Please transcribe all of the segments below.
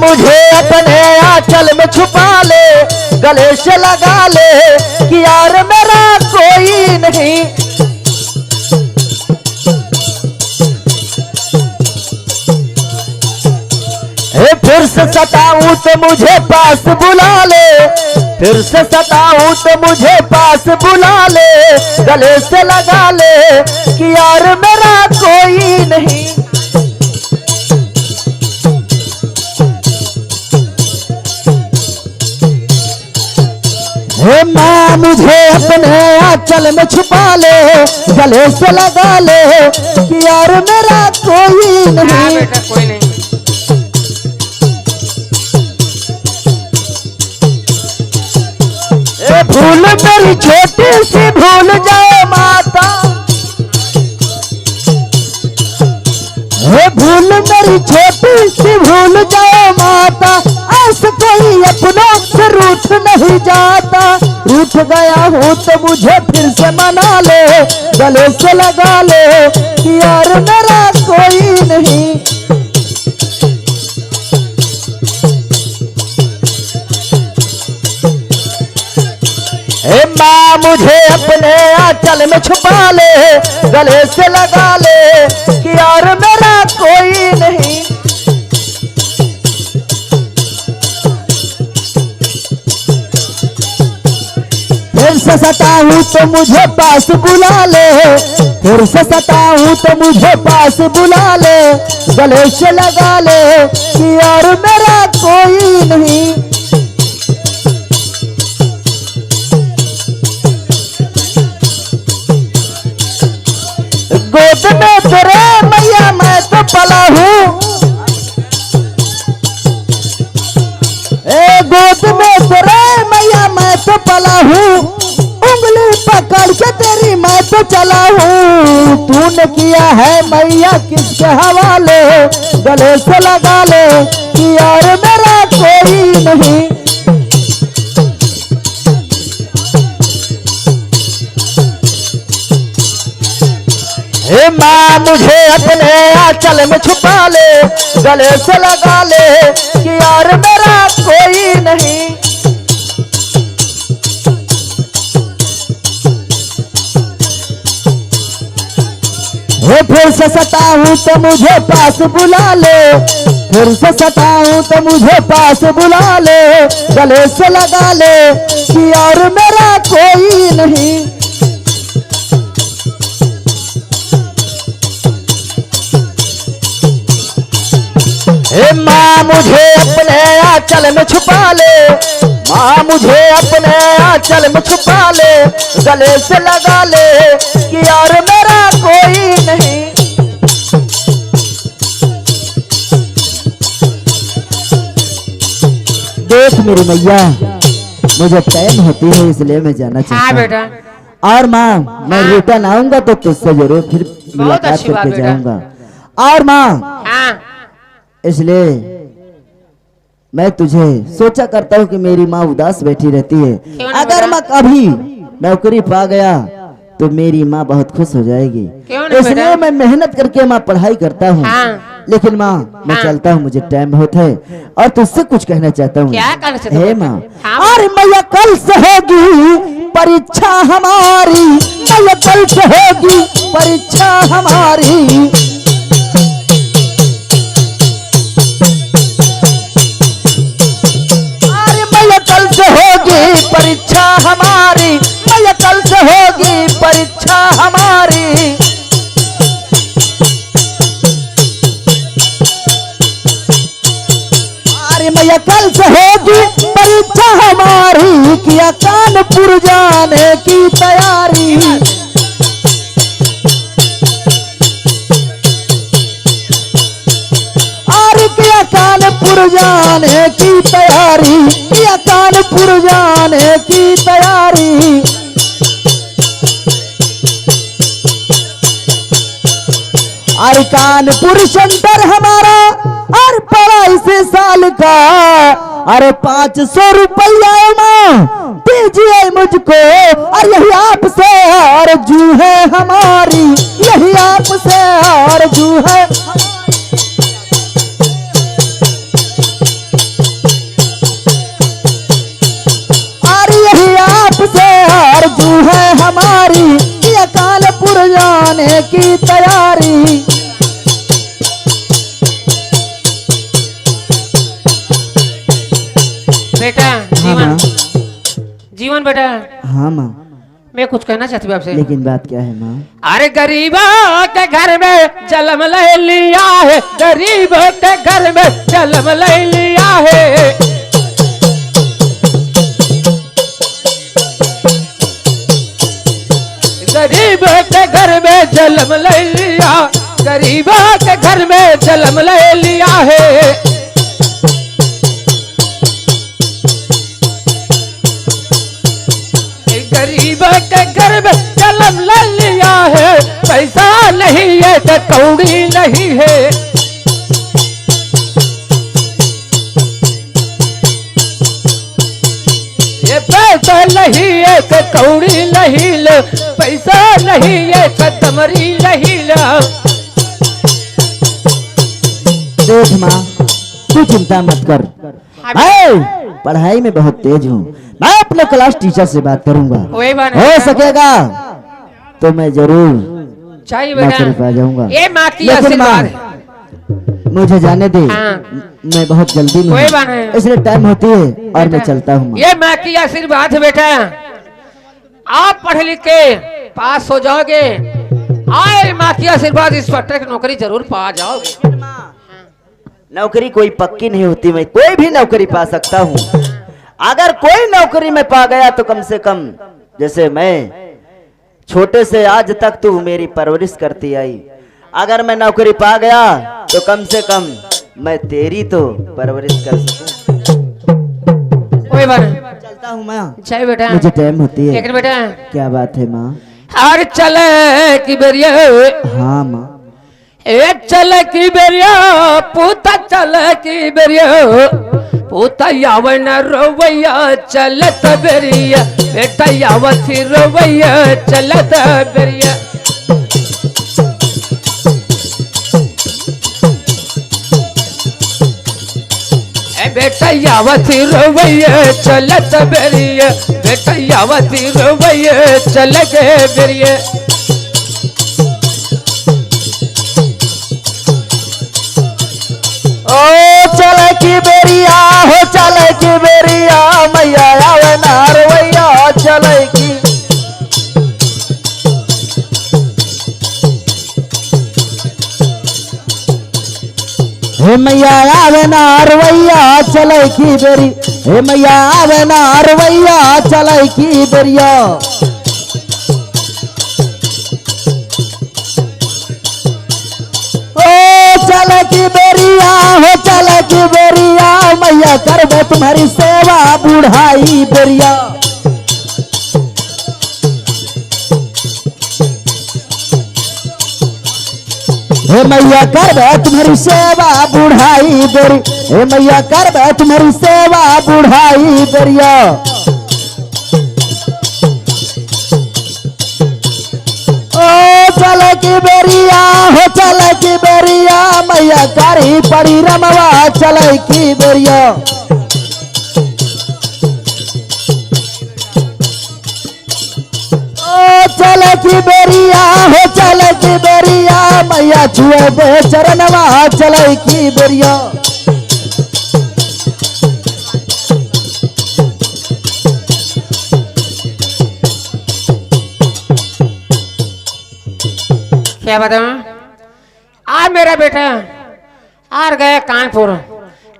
मुझे अपने आंचल में छुपा ले, गले से लगा ले कि यार मेरा कोई नहीं। फिर से सताऊं तो मुझे पास बुला ले, फिर से सताऊं तो मुझे पास बुला ले, गले से लगा ले कि यार मेरा कोई नहीं। हे माँ मुझे अपने आंचल में छुपा ले, गले से लगा ले कि यार मेरा कोई नहीं। बेटा कोई नहीं। भूल मेरी छोटी सी भूल जाओ माता, भूल मेरी छोटी सी भूल जाओ माता, ऐसे कोई अपनों से रूठ नहीं जाता। रूठ गया हूँ तो मुझे फिर से मना ले, गले से लगा ले कि यार मेरा कोई नहीं। माँ मुझे अपने आंचल में छुपा ले, गले से लगा ले कि यार मेरा कोई नहीं। फिर से सताऊं तो मुझे पास बुला ले, फिर से सताऊं तो मुझे पास बुला ले, गले से लगा ले कि यार मेरा कोई नहीं। गोद में तेरे मैया मैं तो पला हूँ, गोद में तेरे मैया मैं तो पला हूँ, उंगली पकड़ के तेरी मैं तो चला हूँ। तूने किया है मैया किसके हवाले, गले से लगा ले कि यार मेरा कोई नहीं। हे माँ मुझे अपने आंचल में छुपा ले, गले से लगा ले कि यार मेरा कोई नहीं। हे फिर से सताऊं तो मुझे पास बुला ले, फिर से सताऊं तो मुझे पास बुला ले, गले से लगा ले कि यार मेरा कोई नहीं। हे माँ मुझे अपने आंचल में छुपा ले, माँ मुझे अपने आंचल में छुपा ले, गले से लगा ले कि यार मेरा कोई नहीं। देख मेरी मैया मुझे टाइम होती है इसलिए मैं जाना चाहता हूँ। बेटा। और माँ मैं रिटर्न आऊंगा तो तुझसे जरूर फिर मुलाकात करके जाऊंगा। और माँ इसलिए मैं तुझे सोचा करता हूँ कि मेरी माँ उदास बैठी रहती है, अगर मैं कभी नौकरी पा गया तो मेरी माँ बहुत खुश हो जाएगी। इसलिए मैं मेहनत करके माँ पढ़ाई करता हूँ। लेकिन माँ मैं चलता हूँ, मुझे टाइम बहुत है और तुझसे कुछ कहना चाहता हूँ। हे माँ अरे मैया कल से होगी परीक्षा हमारी, मैया कल से होगी परीक्षा हमारी। परीक्षा हमारी मैया कल से होगी परीक्षा हमारी। अरे मैया कल से होगी परीक्षा हमारी, किया कानपुर जाने की तैयारी। अरे किया कानपुर जाने की तैयारी, किया कानपुर जाने की तैयारी। अरे कानपुर सेंटर हमारा और पड़ा इसी साल का, अरे 500 रुपया माँ दीजिए मुझको, और यही आपसे आरज़ू है हमारी, यही आपसे आरज़ू है। कुछ कहना चाहती हूँ आपसे। लेकिन बात क्या है माँ? अरे गरीबों के घर में जन्म ले लिया है, गरीबों के घर में जन्म ले लिया है। गरीबों के घर में जन्म ले लिया, गरीबों के घर में जन्म ले लिया है। गरीब के घर में जन्म ले लिया है, पैसा नहीं है तो कौड़ी नहीं है। ये पैसा नहीं है तो कौड़ी नहीं लो, पैसा नहीं है तो तमरी नहीं लो। देख माँ, तू चिंता मत कर, मैं पढ़ाई में बहुत तेज हूँ। मैं अपने क्लास टीचर से बात करूंगा, हो सकेगा तो मैं जरूर चाहिए नौकरी पा जाऊंगा। ये माँ की आशीर्वाद, मुझे जाने दे। हाँ। मैं बहुत जल्दी में, इसलिए टाइम होती है और मैं चलता हूँ। ये माँ की आशीर्वाद है बेटा, आप पढ़ लिख के पास हो जाओगे। आए माँ की आशीर्वाद, इंस्पेक्टर की नौकरी जरूर पा जाओगे। नौकरी कोई पक्की नहीं होती, मैं कोई भी नौकरी पा सकता हूँ। अगर कोई नौकरी में पा गया तो कम से कम, जैसे मैं छोटे से आज तक तू मेरी परवरिश करती आई, अगर मैं नौकरी पा गया तो कम से कम मैं तेरी तो परवरिश कर सकूं। चलता हूँ मैं, चाहिए बेटा, मुझे टाइम होती है। लेकिन बेटा क्या बात है माँ? और चले की बेरिया। हाँ माँ। ए चल की बेरिया, पूता चल की बेरिया, पूता यावन रोवैया चलत बेरिया, बेटा यावती रोवैया चलत बेरिया। ए बेटा यावती रोवैया चलत बेरिया, बेटा यावती रोवैया चल के बेरिया। चल की बेरिया हो, चल की बेरिया, मैया आवे नारवैया चल की। हे मैया आवे नारवैया चल की बेरी, हे मैया आवे नारवैया चल की बेरिया। चल की बेरिया हो, चल की बेरिया, मैया करबो तुम्हारी सेवा बुढ़ाई बेरिया। हे मैया करबो तुम्हारी सेवा बुढ़ाई बेरी, हे मैया करबो तुम्हारी सेवा बुढ़ाई बेरिया। चल की बेरिया हो, चल की बेरिया, मैया कारी पड़ी रमवा चल की बेरिया। चल की बेरिया हो, चल की बेरिया, मैया छुए दे चरणवा चल की बेरिया। क्या बताऊं, आज मेरा बेटा आर गया कानपुर,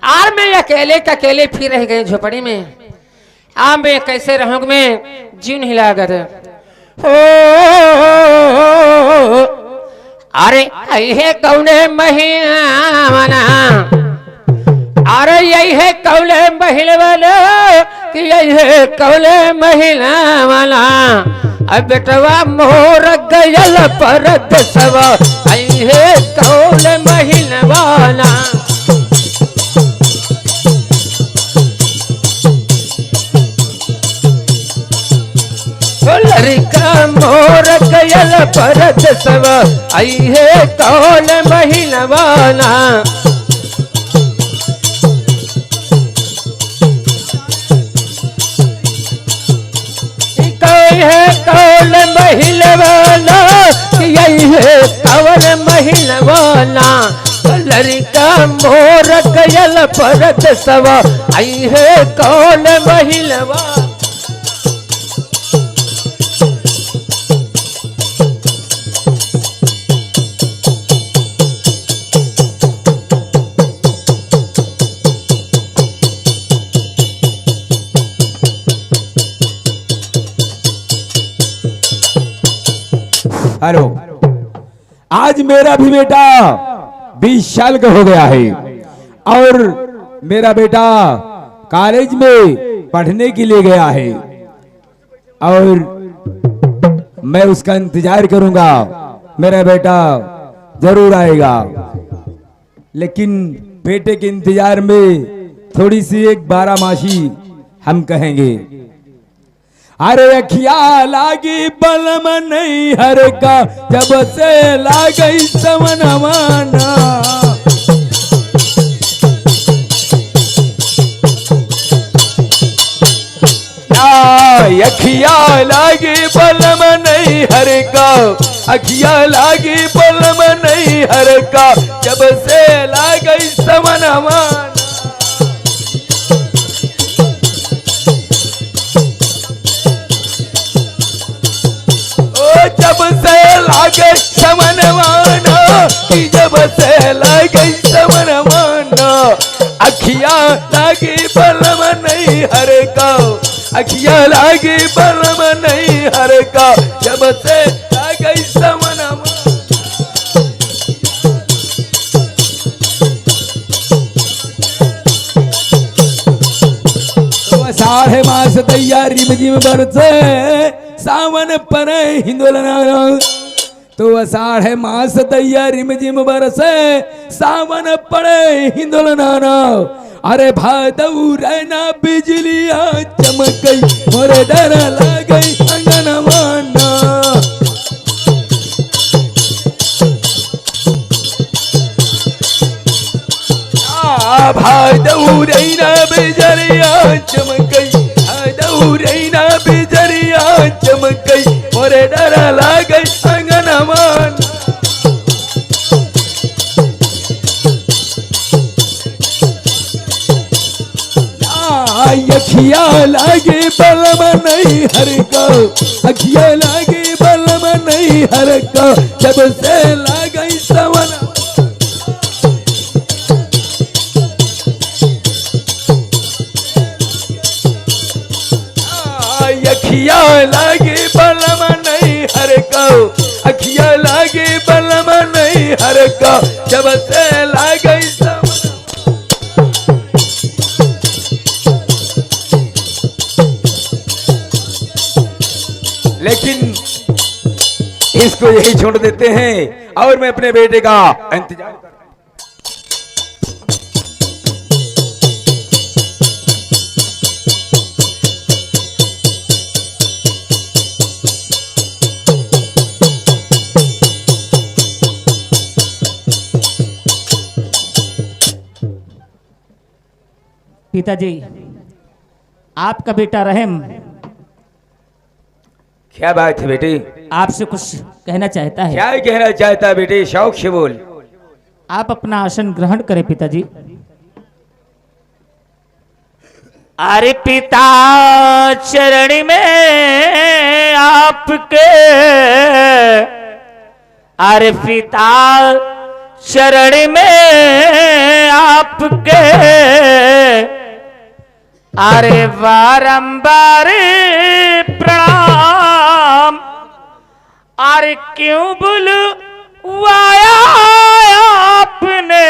आर मैं अकेले का अकेले फिर रह गए झोपड़ी में। आ मैं कैसे रहूंगा, मैं जीव नहीं लागत। अरे यही कौने महीना मना, अरे यही है कौले महीने वाला, कि यही है कौले महीना वाला। अब बेटवा मोर गयल परद सवा, यही है कौले महीने वाला। लड़का मोर गयल परद सवा, आई है कौन महीना वाला। कोई है कौन महीना वाला, यही है कौन महीना वाला। लड़का मोर गयल परद सवा, आई है कौन महीना वाला। हेलो, आज मेरा भी बेटा 20 साल का हो गया है और मेरा बेटा कॉलेज में पढ़ने के लिए गया है और मैं उसका इंतजार करूंगा। मेरा बेटा जरूर आएगा, लेकिन बेटे के इंतजार में थोड़ी सी एक 12 मासी हम कहेंगे। अरे अखिया लागी बलम नहीं हर का, जब से लागई समन माना। अखिया लागी बलम नहीं हर का, अखिया लागी बलम नहीं हर का, जब से लागई समन माना। जब से लागे समन माना, कि जब से लागे समन माना। अखिया लागी बलम नहीं हर का, अखिया लागी बलम नहीं हर का, जब से लागे समन माना। तो 8 मास तैयारी में जिम बरसे सावन पर हिंदोलना। तो 8 मास तैयारी में जिम बरसे सावन पड़े हिंदोलना। अरे भादऊ रहना बिजलिया चमक गई, मोरे डर लग गई अंगन माना। भादऊ रहना बिजलिया चमक गई, भादऊ रहना बिजलिया चमक गई, मोरे डर लग गई अंगन माना। अखिया लागे बलम नहीं हर का, अखिया लागे बलम नहीं हर का, जब से लागई सवन। अखिया लागे बलम नहीं हर का, अखिया लागे बलम नहीं हर का, जब से लागई सवन। लेकिन इसको यही छोड़ देते हैं और मैं अपने बेटे का इंतजार कर। पिताजी, आपका बेटा रहम क्या बात है बेटी? आपसे कुछ कहना चाहता है। क्या कहना चाहता है बेटी? शौक से बोल। आप अपना आसन ग्रहण करें पिताजी। अरे पिता चरण में आपके, अरे पिता चरण में आपके, अरे बारंबार प्रणाम। अरे क्यों बुलवाया आपने,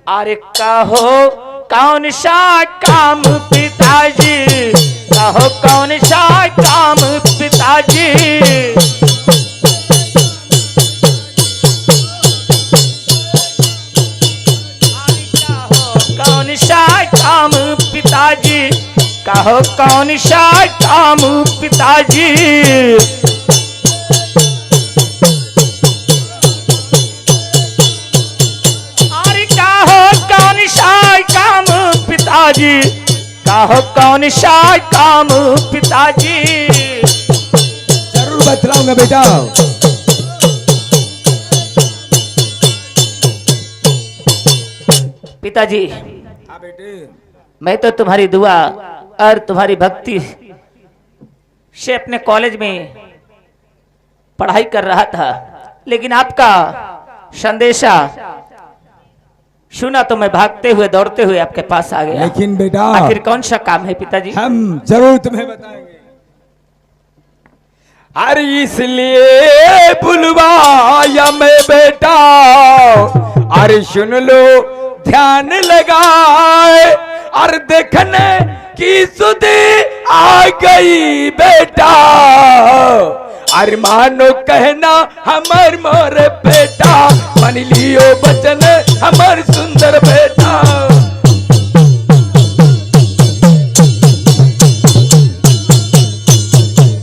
अरे कहो कौन सा काम पिताजी, कहो कौन सा काम पिताजी। कौन सा काम पिताजी, कहो कौन सा काम पिताजी। अरे कहो कौन सा काम पिताजी, कहो कौन सा काम पिताजी। जरूर बतलाऊंगा बेटा। पिताजी, हाँ बेटे। मैं तो तुम्हारी दुआ और तुम्हारी भक्ति से अपने कॉलेज में पढ़ाई कर रहा था, लेकिन आपका संदेशा सुना तो मैं भागते हुए दौड़ते हुए आपके पास आ गया। लेकिन बेटा, आखिर कौन सा काम है पिताजी? हम जरूर तुम्हें बताएंगे। अरे इसलिए बुलवाया मैं बेटा, अरे सुन लो ध्यान लगाए, और देखने की सुधी आ गई बेटा, अरे मानो कहना हमर मोर बेटा, मान लियो बचन हमर सुंदर बेटा।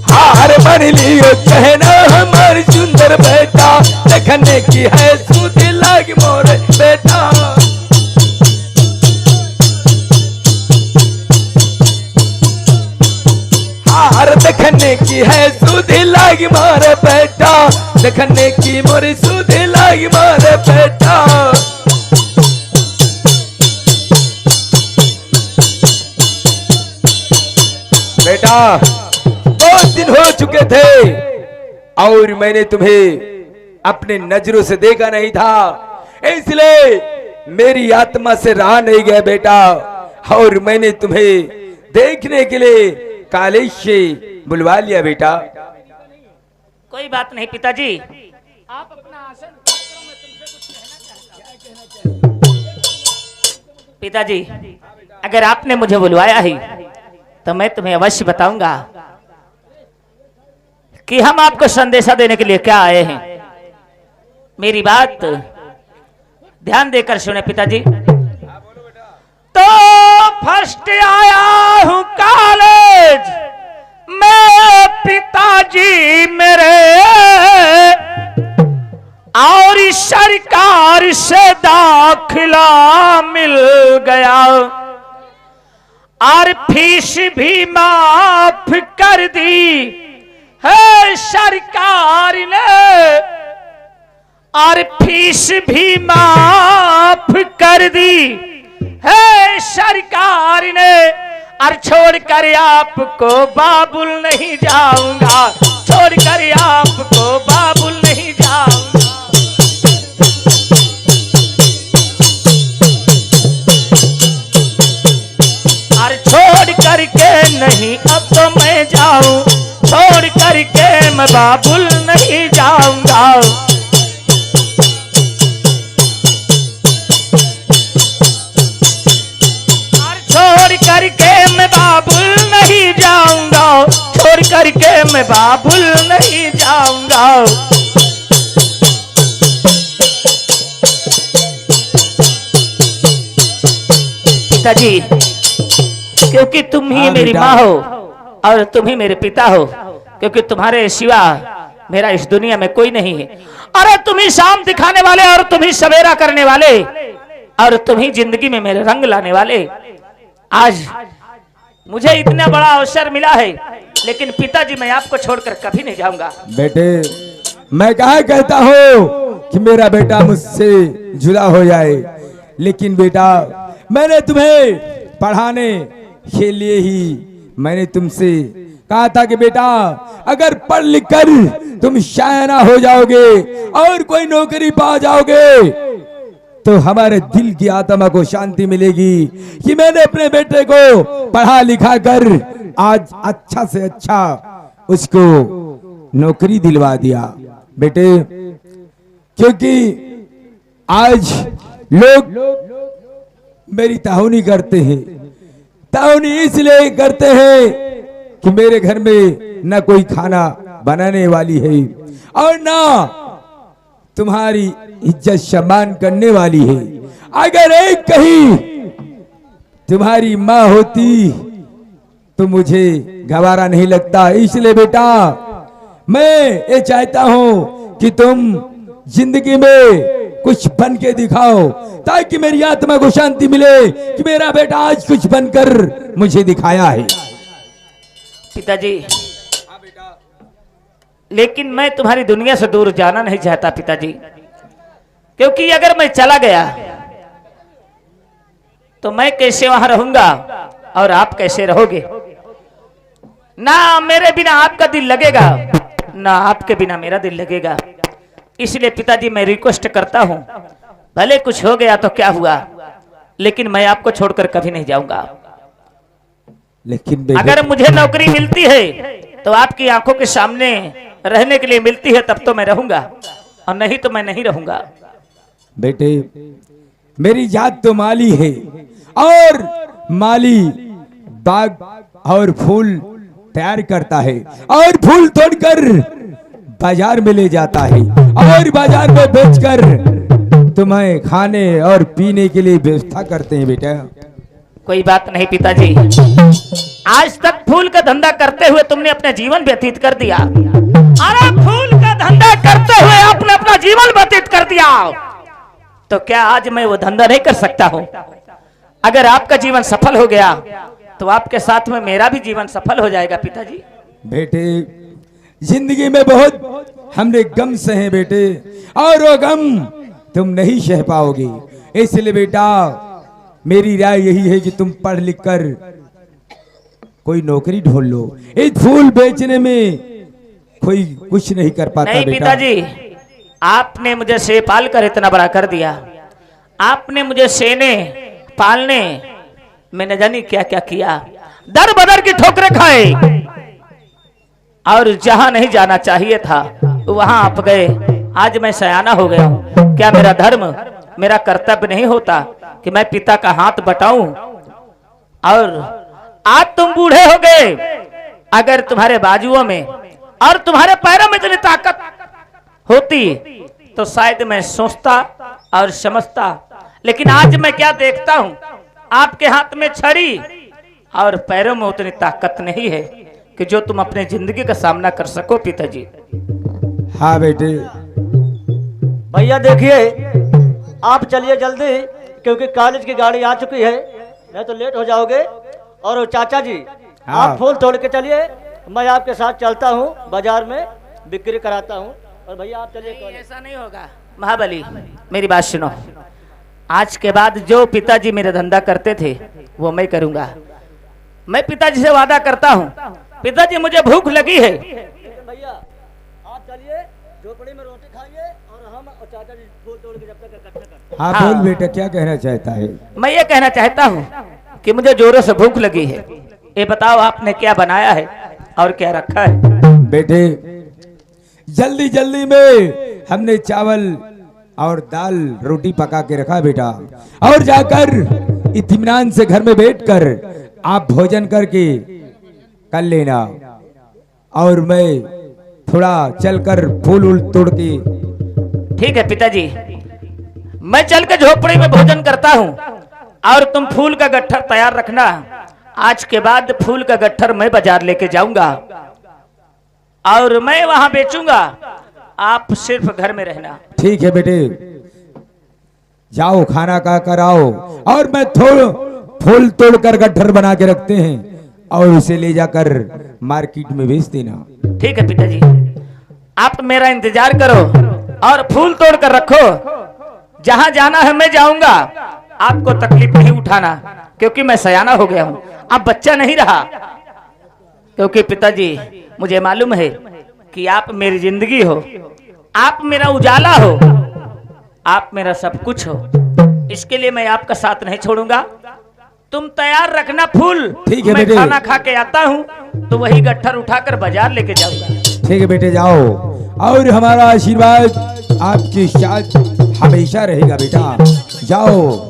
हार मान लियो कहना हमर सुंदर बेटा, देखने की है सुधी लाग मोर बेटा। हार देखने की है सुधी लाग मोर बेटा, देखने की मोर सुधी लाग मोर बेटा। बेटा बहुत दिन हो चुके थे और मैंने तुम्हें अपने नजरों से देखा नहीं था, इसलिए मेरी आत्मा से रहा नहीं गया बेटा, और मैंने तुम्हें देखने के लिए कॉलेज से बुलवा लिया बेटा। कोई बात नहीं पिताजी, आप अपना आसन पकड़ो, मैं तुमसे कुछ कहना चाहता हूं। पिताजी अगर आपने मुझे बुलवाया ही तो मैं तुम्हें अवश्य बताऊंगा कि हम आपको संदेशा देने के लिए क्या आए हैं। मेरी बात ध्यान देकर सुने पिताजी। तो फर्स्ट आया हूं कॉलेज मैं पिताजी मेरे, और सरकार से दाखिला मिल गया, और फीस भी माफ कर दी है सरकार ने, और फीस भी माफ कर दी है सरकार ने, और छोड़कर आपको बाबुल नहीं जाऊंगा, छोड़कर आपको बाबुल नहीं जाऊंगा। और छोड़ करके नहीं अब तो मैं जाऊं, छोड़ करके मैं बाबुल नहीं जाऊंगा। छोड़ करके मैं बाबुल नहीं जाऊंगा, छोड़ करके मैं बाबुल नहीं जाऊंगा। पिताजी क्योंकि तुम ही मेरी माँ हो और तुम ही मेरे पिता हो, क्योंकि तुम्हारे सिवा मेरा इस दुनिया में कोई नहीं है। अरे तुम ही शाम दिखाने वाले, और तुम ही सवेरा करने वाले, और तुम ही जिंदगी में मेरे रंग लाने वाले। आज मुझे इतना बड़ा अवसर मिला है, लेकिन पिताजी मैं आपको छोड़कर कभी नहीं जाऊंगा। बेटे मैं कहा कहता हूँ कि मेरा बेटा मुझसे जुदा हो जाए, लेकिन बेटा मैंने तुम्हें पढ़ाने के लिए ही मैंने तुमसे कहा था कि बेटा अगर पढ़ लिख कर तुम शायना हो जाओगे और कोई नौकरी पा जाओगे तो हमारे दिल की आत्मा को शांति मिलेगी कि मैंने अपने बेटे को पढ़ा लिखा कर आज अच्छा से अच्छा उसको नौकरी दिलवा दिया। बेटे क्योंकि आज लोग मेरी ताहुनी करते हैं, ताहुनी इसलिए करते हैं कि मेरे घर में न कोई खाना बनाने वाली है और ना तुम्हारी इज्जत सम्मान करने वाली है। अगर एक कहीं तुम्हारी माँ होती तो मुझे गवारा नहीं लगता। इसलिए बेटा मैं ये चाहता हूं कि तुम जिंदगी में कुछ बन के दिखाओ ताकि मेरी आत्मा को शांति मिले कि मेरा बेटा आज कुछ बनकर मुझे दिखाया है। पिताजी लेकिन मैं तुम्हारी दुनिया से दूर जाना नहीं चाहता पिताजी, क्योंकि अगर मैं चला गया तो मैं कैसे वहां रहूंगा और आप कैसे रहोगे। ना मेरे बिना आपका दिल लगेगा, ना आपके बिना मेरा दिल लगेगा। इसलिए पिताजी मैं रिक्वेस्ट करता हूं, भले कुछ हो गया तो क्या हुआ, लेकिन मैं आपको छोड़कर कभी नहीं जाऊंगा। लेकिन अगर मुझे नौकरी मिलती है तो आपकी आंखों के सामने रहने के लिए मिलती है तब तो मैं रहूंगा, और नहीं तो मैं नहीं रहूंगा। बेटे मेरी जात तो माली है, और माली बाग और फूल तैयार करता है और फूल तोड़कर बाजार में ले जाता है और बाजार में बेचकर तुम्हें खाने और पीने के लिए व्यवस्था करते हैं। बेटा कोई बात नहीं पिताजी, आज तक फूल का धंधा करते हुए तुमने अपना जीवन व्यतीत कर दिया। अरे फूल का धंधा करते हुए आपने अपना जीवन व्यतीत कर दिया, तो क्या आज मैं वो धंधा नहीं कर सकता हूँ? अगर आपका जीवन सफल हो गया तो आपके साथ में मेरा भी जीवन सफल हो जाएगा पिताजी। बेटे जिंदगी में बहुत हमने गम सहे बेटे, और वो गम तुम नहीं सह पाओगे। इसलिए बेटा मेरी राय यही है कि तुम पढ़ लिख कर कोई नौकरी ढूंढ लो। इस फूल बेचने में कोई कुछ नहीं कर पाता। नहीं बेटा पिताजी, आपने मुझे से पाल कर इतना बड़ा कर दिया, आपने मुझे सेने पालने में न जानी क्या क्या किया, दर बदर की ठोकरें खाए, और जहां नहीं जाना चाहिए था वहां आप गए। आज मैं सयाना हो गया हूं, क्या मेरा धर्म, मेरा कर्तव्य नहीं होता कि मैं पिता का हाथ बटाऊं? और आज तुम बूढ़े हो गए, अगर तुम्हारे बाजुओं में और तुम्हारे पैरों में इतनी ताकत होती तो शायद मैं सोचता और समझता, लेकिन आज मैं क्या देखता हूं, आपके हाथ में छड़ी और पैरों में उतनी ताकत नहीं है कि जो तुम अपने जिंदगी का सामना कर सको पिताजी। हाँ बेटे। भैया देखिए, आप चलिए जल्दी, क्योंकि कॉलेज की गाड़ी आ चुकी है, नहीं तो लेट हो जाओगे। और चाचा जी हाँ। आप फूल तोड़ के चलिए, मैं आपके साथ चलता हूँ, बाजार में बिक्री कराता हूँ। और भैया आप चलिए कॉलेज। ऐसा नहीं होगा महाबली, मेरी बात सुनो। आज के बाद जो पिताजी मेरा धंधा करते थे वो मैं करूंगा। मैं पिताजी से वादा करता हूँ, पिताजी मुझे भूख लगी है। भैया आप चलिए, झोपड़ी में रोटी खाइए और हम और चाचा जी फूल तोड़ के जब तक इकट्ठा करते हैं। हाँ बोल बेटा, क्या कहना चाहता है? मैं ये कहना चाहता हूँ कि मुझे जोरों से भूख लगी है। ये बताओ आपने क्या बनाया है और क्या रखा है? बेटे जल्दी जल्दी में हमने चावल और दाल रोटी पका के रखा बेटा, और जाकर इत्मीनान से घर में बैठकर आप भोजन करके कर लेना, और मैं थोड़ा चलकर फूल उल तोड़ के। ठीक है पिताजी, मैं चल के झोपड़ी में भोजन करता हूँ और तुम फूल का गट्ठर तैयार रखना। आज के बाद फूल का गट्ठर मैं बाजार लेके जाऊंगा और मैं वहां बेचूंगा, आप सिर्फ घर में रहना। ठीक है बेटे, जाओ खाना खा कर आओ, और मैं फूल तोड़कर गट्ठर बना के रखते हैं और उसे ले जाकर मार्केट में बेच देना। ठीक है पिताजी, आप मेरा इंतजार करो और फूल तोड़ कर रखो। जहां जाना है मैं जाऊंगा, आपको तकलीफ नहीं उठाना, क्योंकि मैं सयाना हो गया हूं, अब बच्चा नहीं रहा। क्योंकि पिताजी मुझे मालूम है कि आप मेरी जिंदगी हो, आप मेरा उजाला हो, आप मेरा सब कुछ हो। इसके लिए मैं आपका साथ नहीं छोड़ूंगा। तुम तैयार रखना फूल। ठीक है मैं बेटे। खाना खा के आता हूँ तो वही गट्ठर उठाकर बाजार लेके जाऊंगा। ठीक है बेटे, जाओ, और हमारा आशीर्वाद आपके साथ हमेशा रहेगा बेटा। जाओ।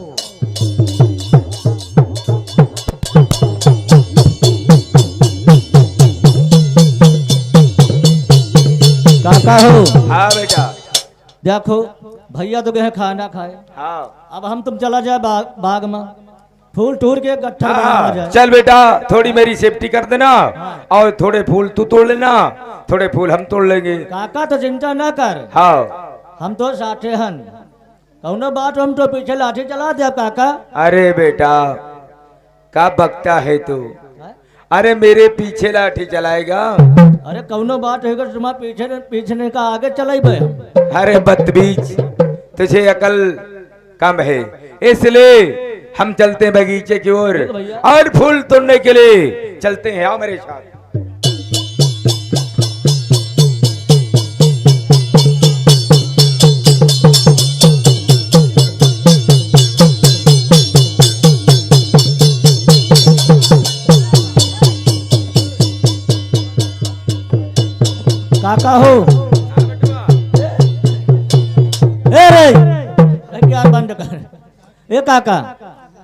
काका हो, हाँ बेटा। देखो भैया तो गए खाना खाए, हाँ अब हम तुम चला जाए बाग में फूल टूर के गट्ठर बनाया जाए। चल बेटा, थोड़ी मेरी सेफ्टी कर देना, और थोड़े फूल तू तोड़ लेना, थोड़े फूल हम तोड़ लेंगे। काका तो चिंता न कर, हाँ। हम तो साथे हन, कौनो बात हम तो पीछे लाठी चला दे काका। अरे बेटा का बकता है तू? अरे मेरे पीछे लाठी चलाएगा? अरे कौनो बात होगा तुम्हारे पीछे पीछे का आगे चलाइबे। अरे बदतमीज, तुझे अकल कम है, इसलिए हम चलते हैं बगीचे की ओर और फूल तोड़ने के लिए चलते हैं। आओ मेरे साथ। साहू ए रे क्या बंद कर ए काका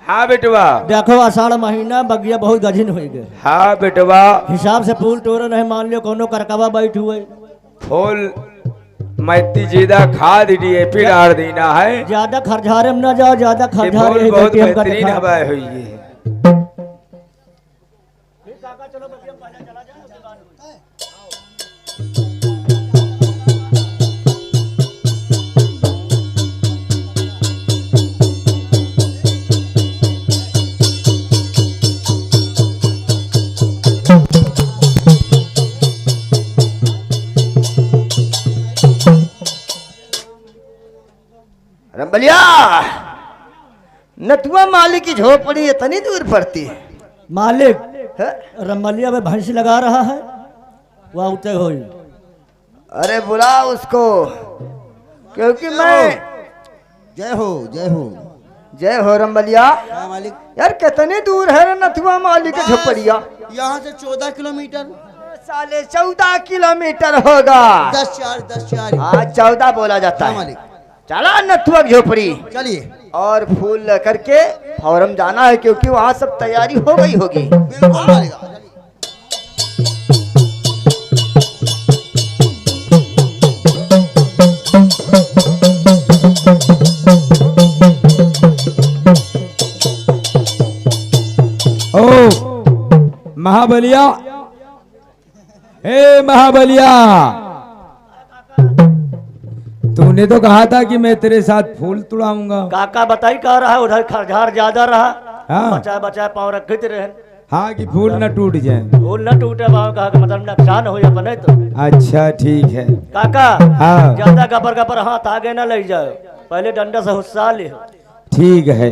हाँ बेटवा। देखो आषाढ़ महीना बगिया बहुत गजिन हो गए हाँ बेटवा। हिसाब से फूल तोड़े नहीं मान लियो कोनो करकवा बैठ हुए फूल मैती जीदा खाद डीएपी डाल देना है। ज्यादा खरझारे में न जाओ, ज्यादा ये खरझारे फूल बहुत बेहतरीन हवा हुई है। रंबलिया नथुआ माली की झोपड़ी इतनी दूर पड़ती है। मालिक रमलिया में भैंस लगा रहा है, वह उते हो। अरे बुला उसको, क्योंकि मैं जय हो जय हो। जय हो रंबलिया। हाँ मालिक। यार कितनी दूर है रे नथुआ माली की झोपड़िया? यहाँ से 14 किलोमीटर। साले 14 किलोमीटर होगा। 10-4 हाँ 14 बोला जाता हाँ है। मालिक। चला नथुआ की झोपड़ी चलिए। और फूल लेकर के फौरन जाना है, क्योंकि वहाँ सब तैयारी हो गई होगी। बिल्कुल मालिक। ओ महाबलिया, हे महाबलिया, तूने तो कहा था कि मैं तेरे साथ फूल तुड़ाऊंगा। काका बताई कह रहा है उधर खरझार ज्यादा रहा। हाँ। बचाए बचाए पाँव रखते रहे, हाँ कि फूल न टूट जाए। फूल न टूटे पाँव का मतलब नुकसान हो या बने तो। अच्छा ठीक है काका हाँ। ज्यादा गपर गपर हाथ आगे न ले जाओ, पहले डंडा से हुस्सा ले। ठीक है।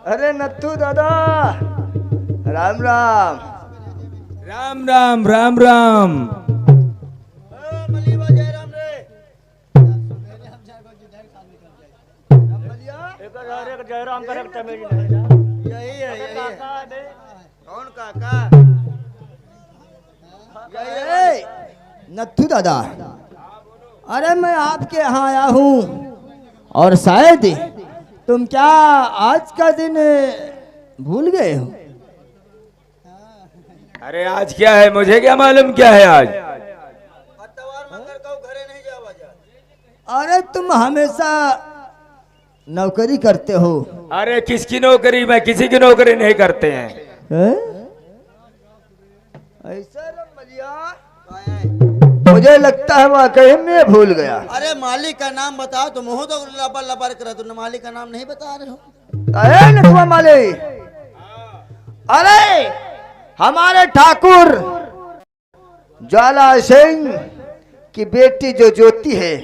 अरे नत्थू दादा, राम राम। राम राम राम राम। जयराम करे यही है कौन काका? नत्थू दादा, अरे मैं आपके यहाँ आया हूँ और शायद तुम क्या आज का दिन भूल गए हो? अरे आज क्या है, मुझे क्या मालूम क्या है आज। अरे तुम हमेशा नौकरी करते हो। अरे किसकी नौकरी, मैं किसी की नौकरी नहीं करते हैं। ऐसा रमलिया, मुझे लगता है वाकई में भूल गया। अरे मालिक का नाम बताओ, तुम हो तो लबर लबर कर, तुम मालिक का नाम नहीं बता रहे हो। अरे नथुआ माली, अरे हमारे ठाकुर ज्वाला सिंह की बेटी जो ज्योति है,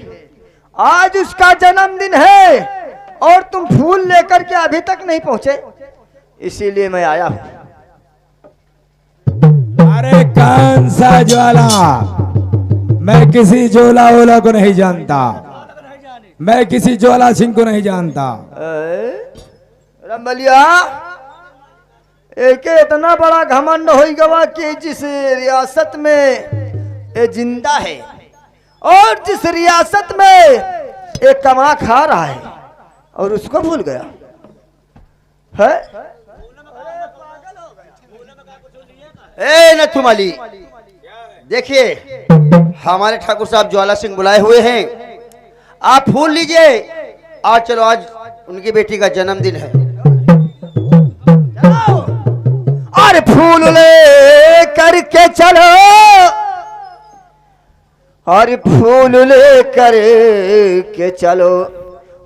आज उसका जन्मदिन है और तुम फूल लेकर के अभी तक नहीं पहुंचे, इसीलिए मैं आया हूं। अरे कौन सा ज्वाला, मैं किसी ज्वाला ओला को नहीं जानता, मैं किसी ज्वाला सिंह को नहीं जानता। रमलिया, एक इतना बड़ा घमंड हो गवा कि जिस रियासत में ये जिंदा है और जिस रियासत में ये कमा खा रहा है और उसको भूल गया है। ए नथु माली, देखिए हमारे ठाकुर साहब ज्वाला सिंह बुलाए हुए हैं, आप फूल लीजिए। आज चलो, आज उनकी बेटी का जन्मदिन है। और फूल ले करके चलो, और फूल ले करके चलो,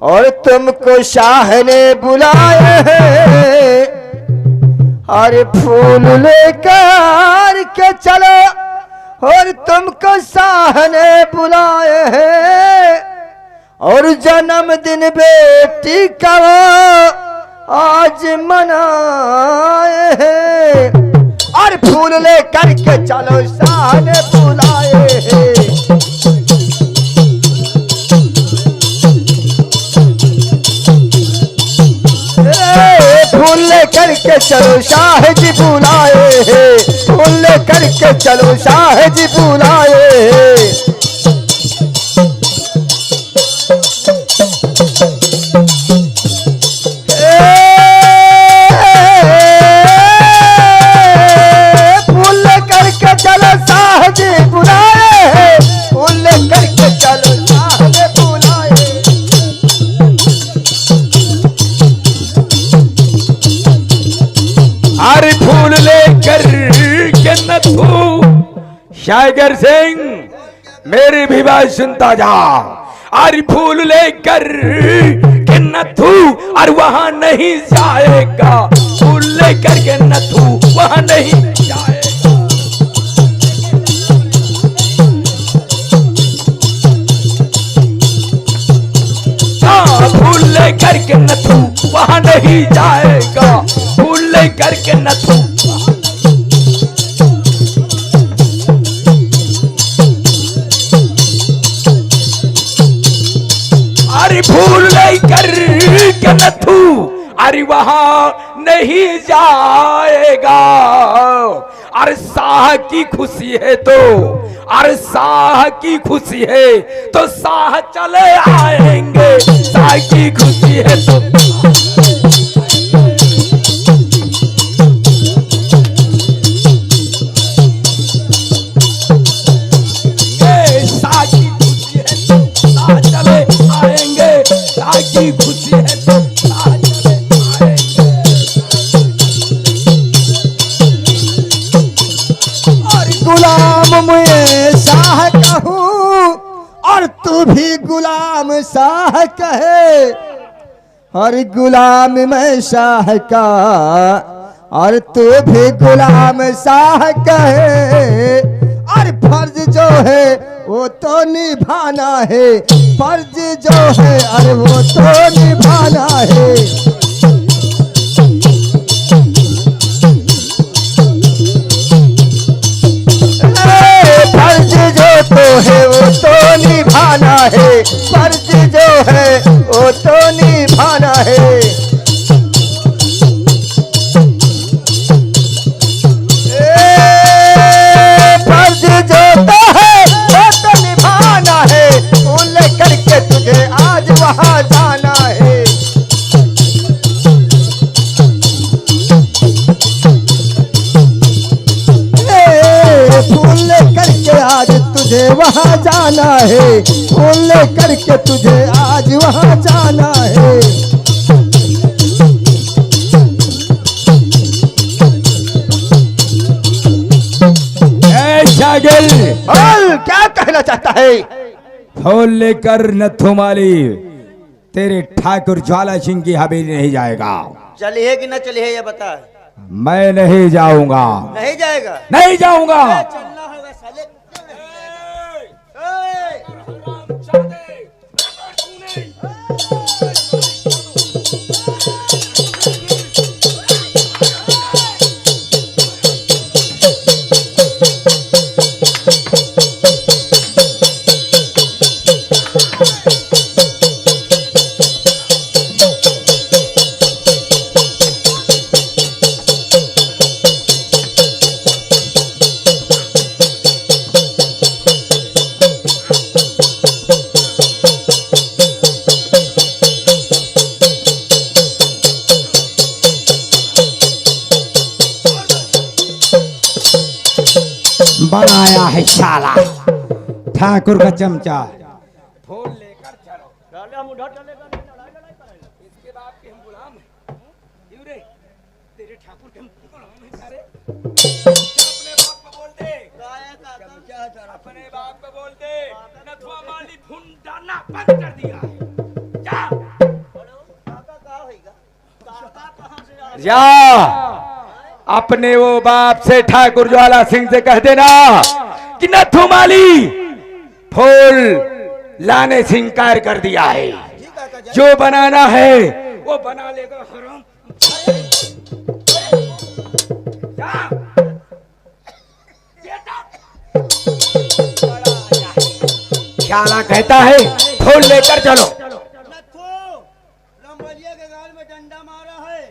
और तुमको शाह ने बुलाए हैं। और फूल लेकर के चलो, और तुमको शाह ने बुलाए हैं। और जन्मदिन बेटी का आज मनाए हैं। और फूल लेकर के चलो, शाह ने बुलाए हैं। फूल लेकर के चलो शाह जी बुलाए हैं, फूल लेकर के चलो शाह जी बुलाए हैं। फूल लेकर के चलो शाह जी बुलाए हैं, फूल लेकर के चलो शाह जी बुलाए। अरे फूल लेकर के नथु शागर सिंह मेरी भी बात सुनता जा। अरे फूल लेकर के नथु और वहां नहीं जाएगा, फूल लेकर के नथु वहां नहीं जाएगा। हाँ, फूल लेकर के नथु वहां नहीं जाएगा, फूल लेकर के नथु। अरे फूल लेकर के नथु अरे वहां नहीं जाएगा। अरे शाह की खुशी है तो, अरे शाह की खुशी है तो शाह चले आएंगे, शाह की खुशी है तो। शाह की खुशी है तो शाह चले आएंगे, शाह की खुशी है तो शाह चले आएंगे। और गुलाम मैं शाह कहूँ और तू भी गुलाम शाह कहे, और गुलाम मैं शाह का और तू भी गुलाम शाह कहे। और फर्ज जो है वो तो निभाना है, फर्ज जो है अरे वो तो निभाना है। फर्ज जो तो है वो तो निभाना है, फर्ज जो है वो तो निभाना है। फर्ज जो तो है वो तो निभाना है, फूल करके तुझे आज वहां जाना है। फूल करके आज तुझे वहां जाना है, फूल करके तुझे आज वहां जाना है। शागिल बोल क्या कहना चाहता है? फूल लेकर नथुमाली तेरे ठाकुर ज्वाला सिंह की हवेली नहीं जाएगा। चलिए कि ना चलिए ये बता। मैं नहीं जाऊंगा, नहीं जाएगा, नहीं जाऊंगा। चलना होगा साले। बनाया है शाला ठाकुर का चमचा। फूल लेकर चलो, इसके बाप के हम गुलाम हैं। क्यों रे? तेरे ठाकुर के हम गुलाम हैं सारे। अपने बाप को बोल दे, अपने बाप को बोल दे, नथुआ माली फून डालना बंद कर दिया है। जा अपने वो बाप से ठाकुर ज्वाला सिंह से कह देना कि नथुमाली फूल लाने से इंकार कर दिया है, जो बनाना है वो बना लेगा। हराम शाला कहता है फूल लेकर चलो। लंबलिया के गाल में डंडा मारा है,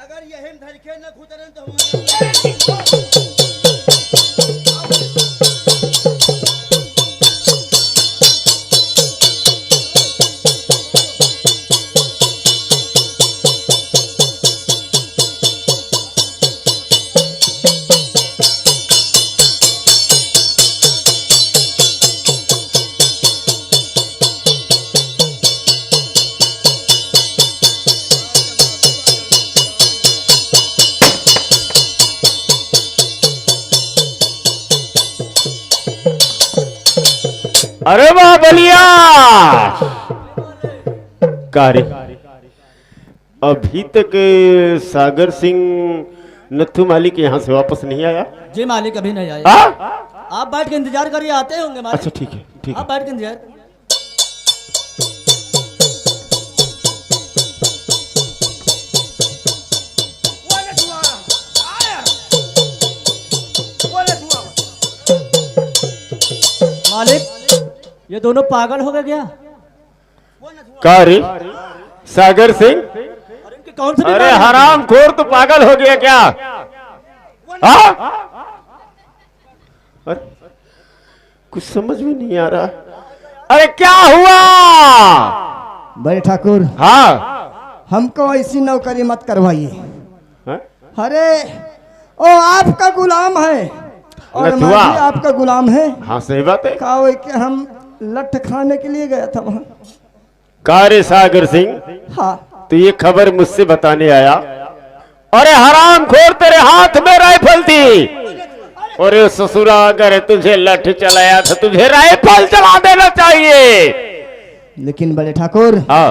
अगर यही धरखे न खुद अरे वाह बलिया कारी अभी तक सागर सिंह नथु मालिक यहाँ से वापस नहीं आया। जी मालिक अभी नहीं आए। आप बैठ के इंतजार करिए, आते होंगे मालिक। अच्छा ठीक है ठीक आप बैठ के इंतजार। मालिक ये दोनों पागल हो गए क्या? कारी सागर सिंह और इनके कौन से अरे हराम खोर तो पागल हो गया क्या? हाँ अरे कुछ समझ में नहीं आ रहा। अरे क्या हुआ? बड़े ठाकुर हाँ हमको ऐसी नौकरी मत करवाइए। हाँ? अरे ओ आपका गुलाम है और मैं नथुआ। भी आपका गुलाम है। हाँ सही बात है। कहा हुआ कि हम लठ खाने के लिए गया था वहाँ। कार्य सागर सिंह हाँ तो ये खबर मुझसे बताने आया। अरे हराम खोर तेरे हाथ में राइफल थी और ये ससुरा अगर तुझे लठ चलाया तो तुझे राइफल चला देना चाहिए। लेकिन बड़े ठाकुर हाँ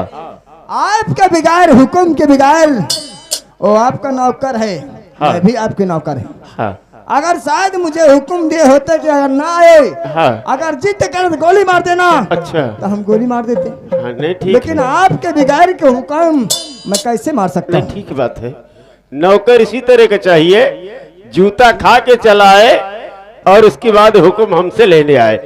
आपका बिगाड़ हुक्म के बिगाड़ वो आपका नौकर है। हाँ। मैं भी आपके नौकर है। हाँ अगर शायद मुझे हुक्म दिए होते कि अगर ना आए हाँ अगर जिद कर तो गोली मार देना अच्छा तो हम गोली मार देते। हाँ नहीं ठीक लेकिन है। आपके बिगाड़ के हुक्म मैं कैसे मार सकता नहीं हूँ? ठीक बात है। नौकर इसी तरह का चाहिए, जूता खा के चलाए और उसके बाद हुक्म हमसे लेने आए।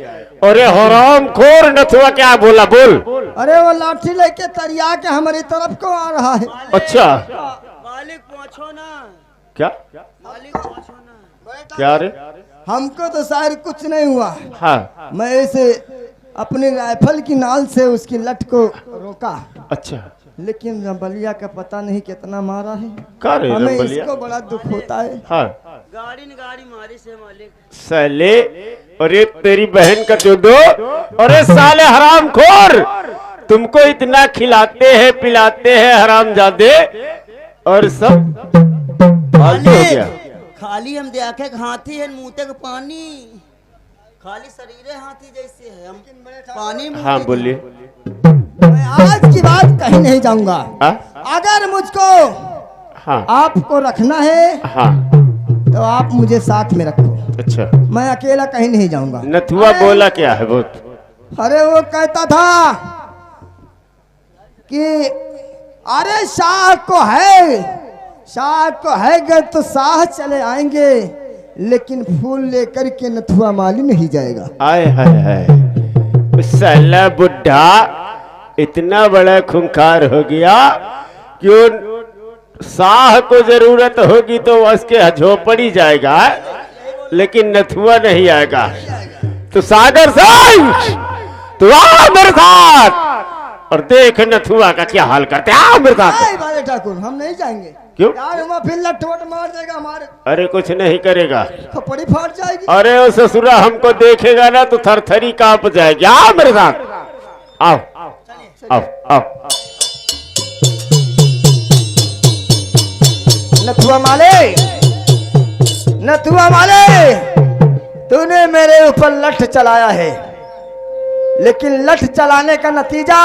और ये हराम खोर नथुआ क्या बोला बोल। अरे वो लाठी लेके तरिया के हमारी तरफ को आ रहा है। अच्छा मालिक पूछो ना। क्या मालिक पूछो ना। क्या रे? हमको तो शायद कुछ नहीं हुआ। हाँ मैं ऐसे अपनी राइफल की नाल से उसकी लठ को रोका, अच्छा लेकिन रंबलिया का पता नहीं कितना मारा है। क्या रे हमें रंबलिया? इसको बड़ा दुख होता है। हाँ गाड़ी मारी से मालिक। साले अरे तेरी बहन का जो दो। अरे साले हराम खोर तुमको इतना खिलाते हैं पिलाते हैं हरामजादे और सब फालतू हो गया। खाली हम देखे हाथी है मुँह तक पानी, खाली शरीर हाथी जैसे है हम पानी मुँह हाँ तक- बोलिए। मैं आज की बात कहीं नहीं जाऊंगा। हाँ अगर मुझको हाँ आपको रखना है हाँ तो आप मुझे साथ में रखो। अच्छा मैं अकेला कहीं नहीं जाऊंगा। नथुआ बोला क्या है बहुत? अरे वो कहता था कि अरे शाह को है गए तो शाह चले आएंगे, लेकिन फूल लेकर के नथुआ माली नहीं जाएगा। आय हाय हाय साला बुढ़ा इतना बड़ा खूंखार हो गया क्यों? शाह को जरूरत होगी तो उसके झोपड़ी जाएगा, लेकिन नथुआ नहीं आएगा। तो सागर सिंह तू आ मेरे साथ और देख नथुआ का क्या हाल करते। आ मेरे साथ। नहीं बाले ठाकुर हम नहीं जाएंगे। क्यों? यार वहाँ फिर लठवट मार देगा हमारे, अरे कुछ नहीं करेगा। खपड़ी फाट जाएगी। अरे वो ससुरा हमको देखेगा ना तो थरथरी कांप जाएगी। आओ मेरे साथ आओ आओ आओ। नथुआ माले तूने मेरे ऊपर लठ चलाया है, लेकिन लठ चलाने का नतीजा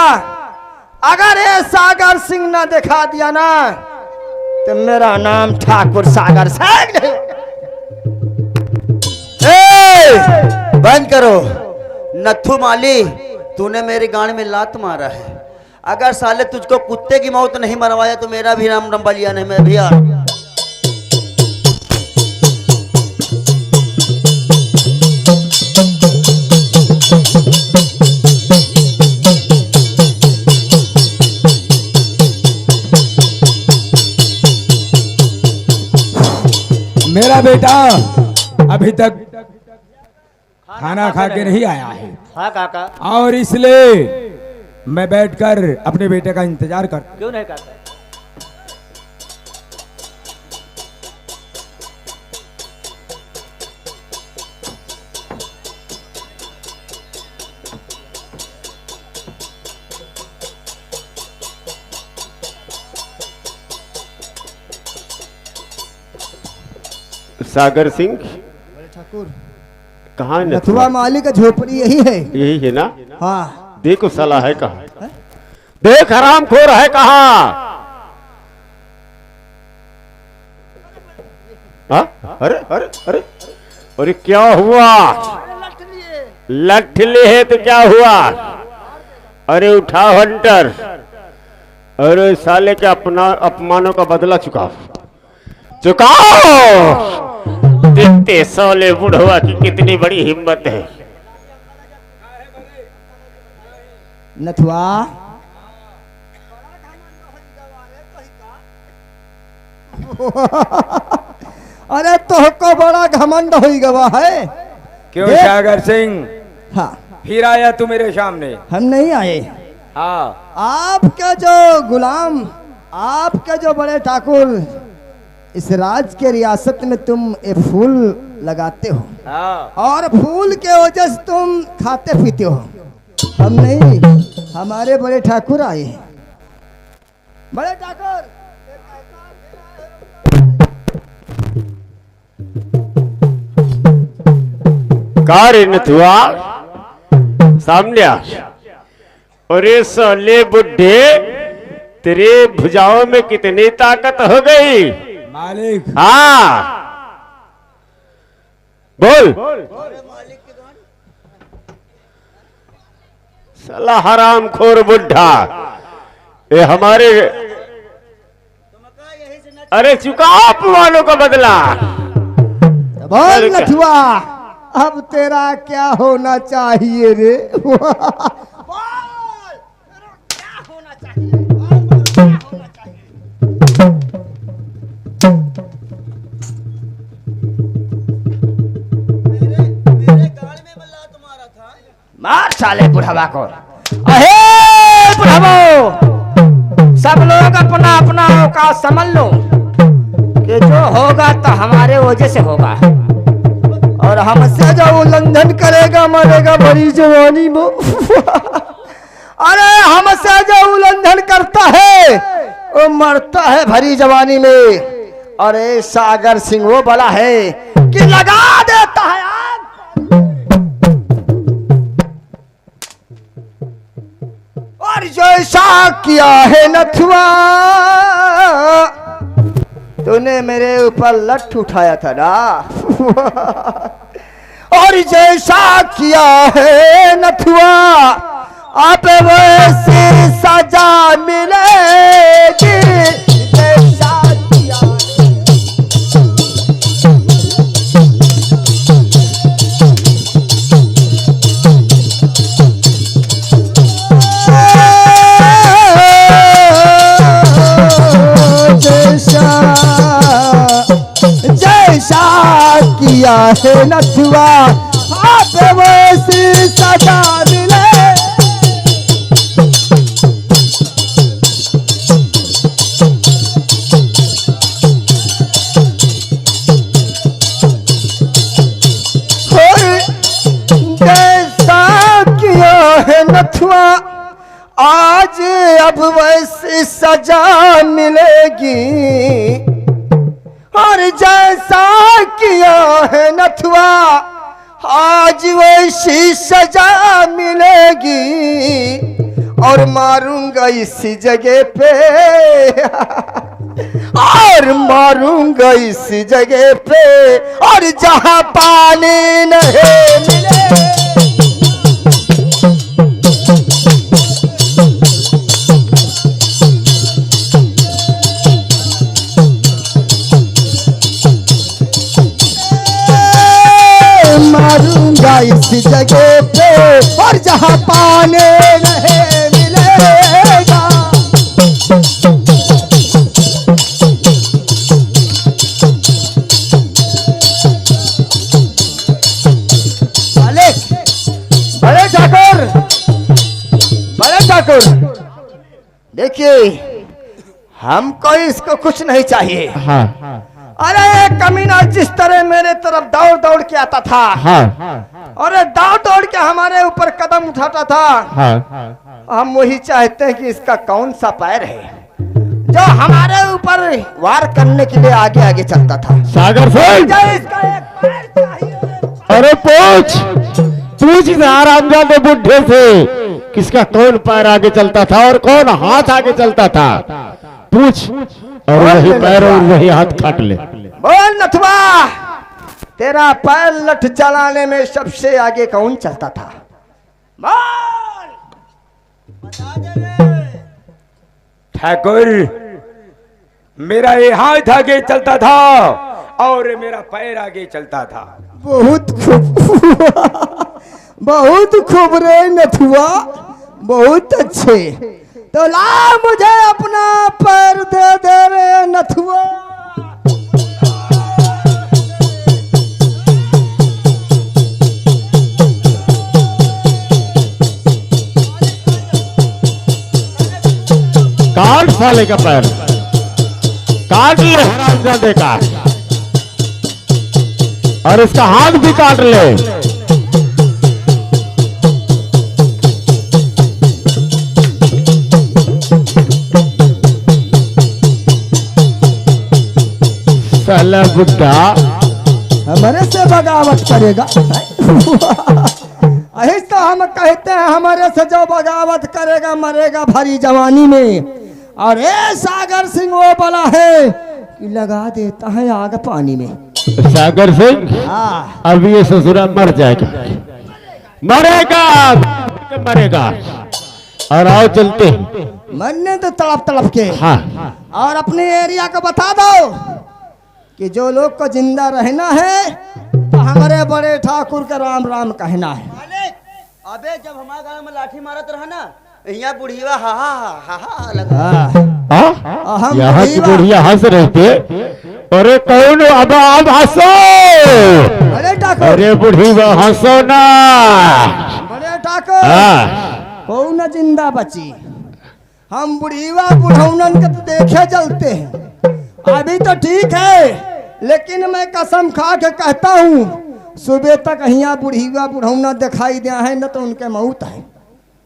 अगर ये सागर सिंह ना दिखा दिया ना तो मेरा नाम ठाकुर सागर सिंह नहीं। बंद करो। नथु माली तूने मेरी गाड़ी में लात मारा है। अगर साले तुझको कुत्ते की मौत नहीं मरवाया तो मेरा भी नाम रंबलिया नहीं। मैं भैया मेरा बेटा अभी तक खाना खा के नहीं आया है। हाँ काका। और इसलिए मैं बैठकर अपने बेटे का इंतजार करता। क्यों नहीं काका? सागर सिंह ठाकुर कहाँ नथुआ माली का झोपड़ी यही है। यही है ना? हाँ देखो साला है कहाँ, देख हराम खोर है कहाँ। हाँ? अरे अरे अरे अरे क्या हुआ? लठ ले है तो क्या हुआ? अरे उठाओ हंटर, अरे साले के अपमानों का बदला चुकाओ, चुकाओ। देखते साले बुढ़वा की कितनी बड़ी हिम्मत है। नथुआ अरे तो बड़ा घमंड हो गवा है। क्यों सागर सिंह? हाँ फिर आया तू मेरे सामने? हम नहीं आए। हाँ, आपका जो गुलाम, आपके जो बड़े ठाकुर, इस राज के रियासत में तुम ये फूल लगाते हो। हाँ। और फूल के वजह से तुम खाते पीते हो। हम नहीं, हमारे बड़े ठाकुर आए। बड़े ठाकुर कार्य नथुआ सामने आ। अरे साले बुढ़े, तेरे भुजाओं में कितनी ताकत हो गई मालिक। हाँ बोल। साला हराम खोर बुढ़ा, ये हमारे, अरे चुका अपमानों का बदला। बोल नथुआ, अब तेरा क्या होना चाहिए रे? बोल, तेरा क्या होना चाहिए? बोल, क्या होना चाहिए? मेरे गाल में बल्ला तुम्हारा था। मार साले बुढ़ावा को। अहे बुढ़ावो, सब लोग अपना अपना औकात समझ लो कि जो होगा तो हमारे वजह से होगा, और हमसे जो उल्लंघन करेगा मरेगा भरी जवानी में। अरे हमसे जो उल्लंघन करता है वो मरता है भरी जवानी में। अरे सागर सिंह वो बड़ा है कि लगा देता है आग। और जैसा किया है नथुआ, तूने मेरे ऊपर लठ उठाया था ना। और जैसा किया है नथुआ, आप वैसे सजा मिलेगी। जैसा किया जैसा किया है नथुआ, आप वैसी सजा मिले। जैसा किया है नथुआ, आज अब वैसी सजा मिलेगी। और जैसा किया है नथुआ, आज वैसी सजा मिलेगी। और मारूंगा इसी जगह पे, और मारूंगा इसी जगह पे, और जहां पानी नहीं मिले। मारूंगा इस जगह पे, और जहां पानी नहीं मिलेगा। बड़े ठाकुर, बड़े ठाकुर, देखिए हमको इसको कुछ नहीं चाहिए। हाँ अरे एक कमीना जिस तरह मेरे तरफ दौड़ दौड़ के आता था, हाँ और दौड़ दौड़ के हमारे ऊपर कदम उठाता था, हाँ हम वही चाहते हैं कि इसका कौन सा पैर है जो हमारे ऊपर वार करने के लिए आगे आगे चलता था। सागर सिंह, मुझे इसका एक पैर चाहिए। अरे पूछ पूछ इस आरामजादे बुढ़े से किसका कौन पैर आगे चलता था और कौन हाथ आगे चलता था। पूछ और वही पैर और वही हाथ काट ले। बोल नथुआ, तेरा पैर लठ चलाने में सबसे आगे कौन चलता था? बोल। ठाकुर, मेरा ये हाथ आगे चलता था और मेरा पैर आगे चलता था। बहुत खूब बहुत खूब रे नथुआ, बहुत अच्छे। तो ला मुझे अपना पैर दे दे रे नथुआ। काट साले का पैर, काट ले हरामजादे का, और इसका हाथ भी काट ले। साला बुड्ढा हमारे से बगावत करेगा। यही तो हम कहते हैं, हमारे से जो बगावत करेगा मरेगा भरी जवानी में। और ए सागर सिंह वो बला है कि लगा देता है आग पानी में। सागर सिंह हाँ, अब ये ससुरा मर जाएगा, मरेगा मरेगा। और आओ चलते, मरने तो तड़प तड़प के। हाँ और अपने एरिया को बता दो कि जो लोग को जिंदा रहना है तो हमारे बड़े ठाकुर के राम राम कहना है। अबे जब हमारे गांव में लाठी मारत रहा ना, यहाँ बुढ़िया हा हा हा हा लगा। हाँ? यहाँ की बुढ़िया हंस रहे थे। अरे कौन, अब आप हंसो। बड़े ठाकुर, अरे बुढ़िया हंसो ना। बड़े ठाकुर, कौन जिंदा बची? हम बुढ़ीवा बुढ़ौनन के तो देखे चलते हैं। अभी तो ठीक है, लेकिन मैं कसम खा के कहता हूँ सुबह तक यहाँ बुढ़ीवा बुढ़ौना दिखाई दिया है न तो उनके मौत है।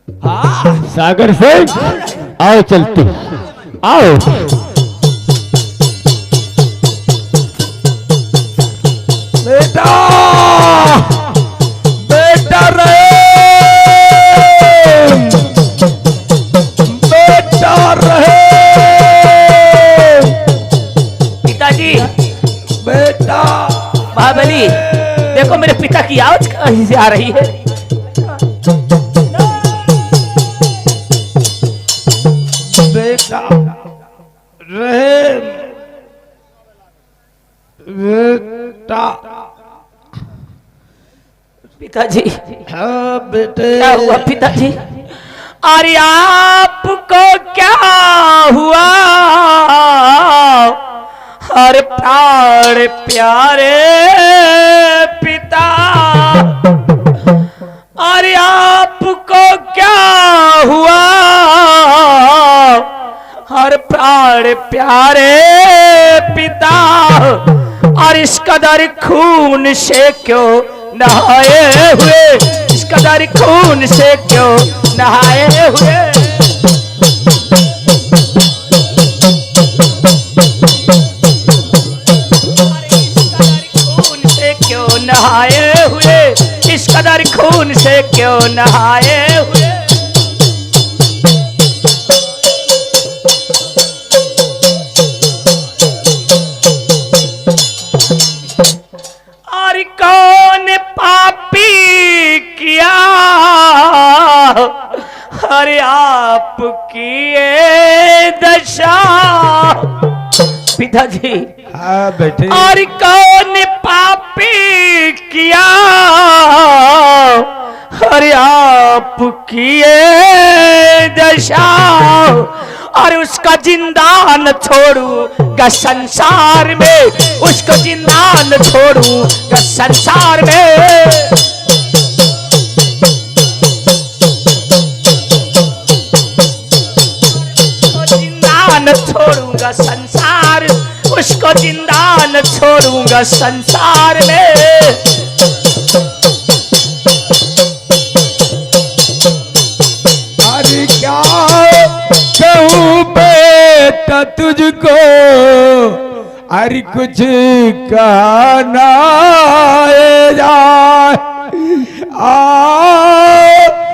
हाँ सागर सिंह आओ चलते, आओ। बेटा, बेटा रहे, बेटा रहे। पिताजी, बेटा महाबली, देखो मेरे पिता की आवाज कहीं से आ रही है। बेटा रहे, बेटा। पिताजी हाँ बेटे, क्या हुआ पिताजी? अरे आपको क्या हुआ? हर प्राण प्यारे पिता, अरे आपको क्या हुआ? हर प्राण प्यारे पिता, और इस कदर खून से क्यों नहाए हुए? इस कदर खून से क्यों नहाए हुए? नहाए हुए, इस कदर खून से क्यों नहाए हुए? और कौन पापी किया? अरे आपकी ये दशा पिताजी। हाँ बेटे। और कौन पापी किया? अरे आपकी ये दशा, और उसका जिंदा न छोड़ूंगा संसार में, उसको जिंदा न छोड़ूंगा संसार में। जिंदा न छोड़ूंगा संसार, उसको जिंदा न छोड़ूंगा संसार में। अरे क्या कहूँ बेटा तुझको, अरे कुछ कहना जाए। आपकी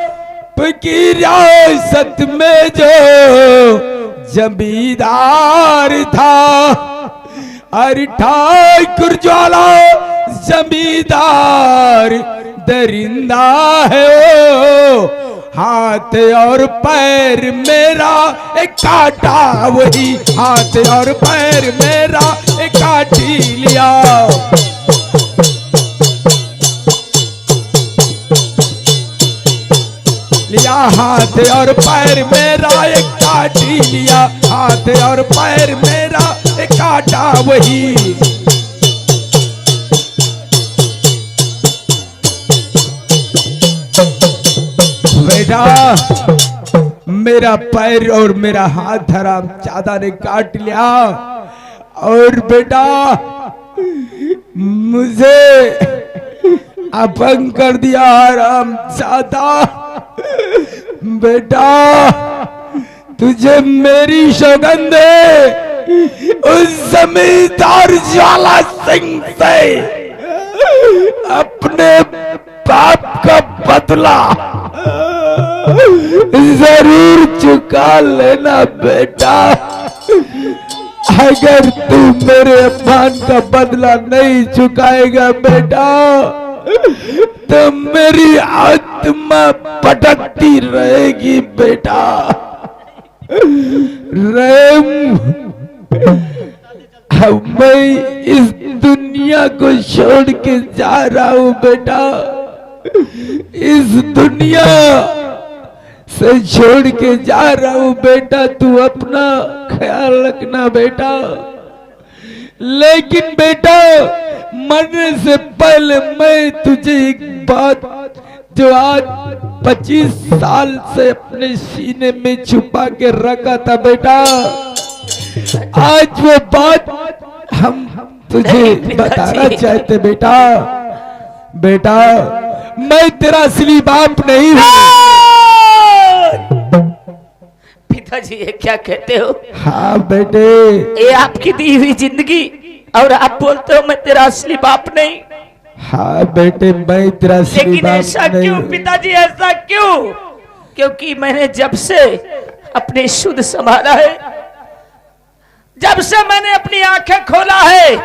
रियासत में जो जमींदार था, अरे ठाकुर ज्वाला जमींदार दरिंदा है ओ, हाथ और पैर मेरा एक काटा वही, हाथ और पैर मेरा एक काटी लिया। लिया हाथ और पैर मेरा एक काटी लिया, हाथ और पैर मेरा एक काटा वही। बेटा मेरा पैर और मेरा हाथ हराम ज्यादा ने काट लिया, और बेटा मुझे अपंग कर दिया हराम ज्यादा। बेटा तुझे मेरी सौगंध है, उस जमींदार ज्वाला सिंह से अपने बाप का बदला जरूर चुका लेना बेटा। अगर तू मेरे अपमान का बदला नहीं चुकाएगा बेटा, तो मेरी आत्मा भटकती रहेगी बेटा। रेम, मैं इस दुनिया को छोड़ के जा रहा हूं बेटा, इस दुनिया से छोड़ के जा रहा हूं बेटा। तू अपना ख्याल रखना बेटा। लेकिन बेटा मरने से पहले मैं तुझे एक बात जो आज 25 साल से अपने सीने में छुपा के रखा था बेटा, आज वो बात हम तुझे बताना चाहते बेटा। बेटा मैं तेरा असली बाप नहीं हूँ। पिताजी ये क्या कहते हो? हाँ बेटे, ये आपकी दी हुई जिंदगी और आप बोलते हो मैं तेरा असली बाप नहीं। हाँ बेटे मैं तेरा असली लेकिन बाप ऐसा नहीं क्यों हूँ। पिताजी, ऐसा क्यों? क्योंकि मैंने जब से अपने शुद्ध संभाला है, जब से मैंने अपनी आंखें खोला है,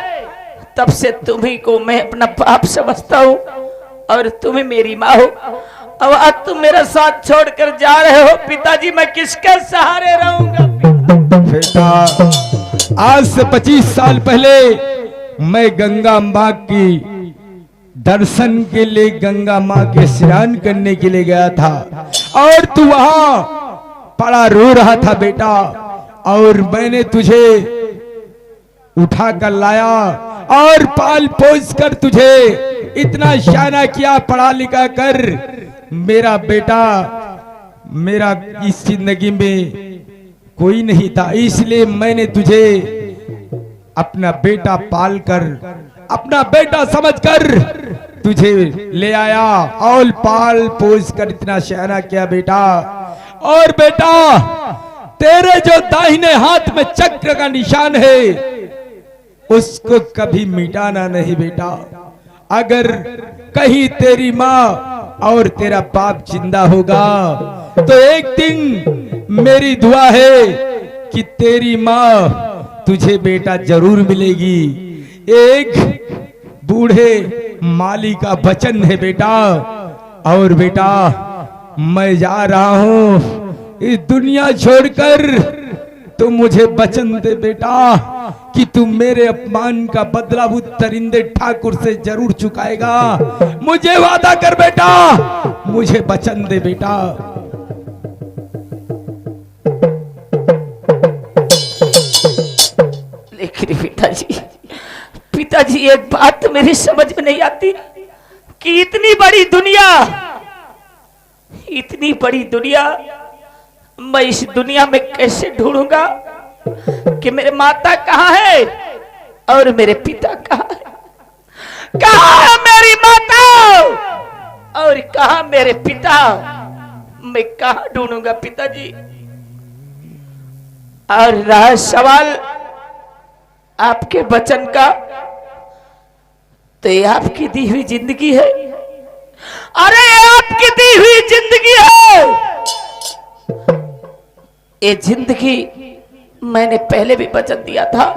तब से तुम्ही को मैं अपना बाप समझता हूँ और तुम्हें मेरी माँ हो। अब आज तुम मेरा साथ छोड़कर जा रहे हो पिताजी, मैं किसके सहारे रहूंगा? बेटा आज से 25 साल पहले मैं गंगा माँ की दर्शन के लिए, गंगा माँ के स्नान करने के लिए गया था, और तू वहां पड़ा रो रहा था बेटा, और मैंने तुझे उठा कर लाया और पाल पोस कर तुझे इतना शाना किया, पढ़ा लिखा कर मेरा बेटा। मेरा इस जिंदगी में कोई नहीं था, इसलिए मैंने तुझे अपना बेटा पाल कर, अपना बेटा समझकर तुझे ले आया और पाल पोस कर इतना शाना किया बेटा। और बेटा तेरे जो दाहिने हाथ में चक्र का निशान है उसको कभी मिटाना नहीं बेटा। अगर कहीं तेरी माँ और तेरा बाप जिंदा होगा तो एक दिन मेरी दुआ है कि तेरी माँ तुझे बेटा जरूर मिलेगी। एक बूढ़े माली का वचन है बेटा। और बेटा मैं जा रहा हूं इस दुनिया छोड़कर, तू मुझे वचन दे बेटा कि तू मेरे अपमान का बदला उस दरिंदे ठाकुर से जरूर चुकाएगा। मुझे वादा कर बेटा, मुझे वचन दे बेटा। लेकिन पिताजी एक बात तो मेरी समझ में नहीं आती कि इतनी बड़ी दुनिया मैं इस दुनिया में कैसे ढूंढूंगा कि मेरे माता कहाँ है और मेरे पिता कहाँ है? कहाँ है मेरी माता और कहाँ मेरे पिता? मैं कहाँ ढूंढूंगा पिताजी? और रहा सवाल आपके वचन का, तो ये आपकी दी हुई जिंदगी है अरे ये आपकी दी हुई जिंदगी है। ये जिंदगी मैंने पहले भी वचन दिया था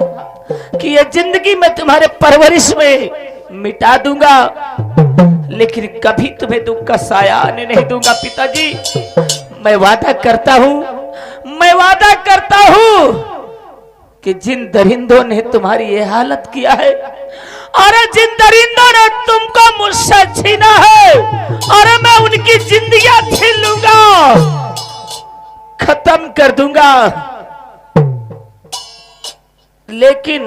कि ये जिंदगी मैं तुम्हारे परवरिश में मिटा दूंगा, लेकिन कभी तुम्हें दुख का साया आने नहीं दूंगा पिताजी। मैं वादा करता हूं कि जिन दरिंदों ने तुम्हारी ये हालत किया है, अरे जिन दरिंदों ने तुमको मुझसे छीना है, अरे मैं उनकी जिंदगियां छीन लूंगा, खत्म कर दूंगा। लेकिन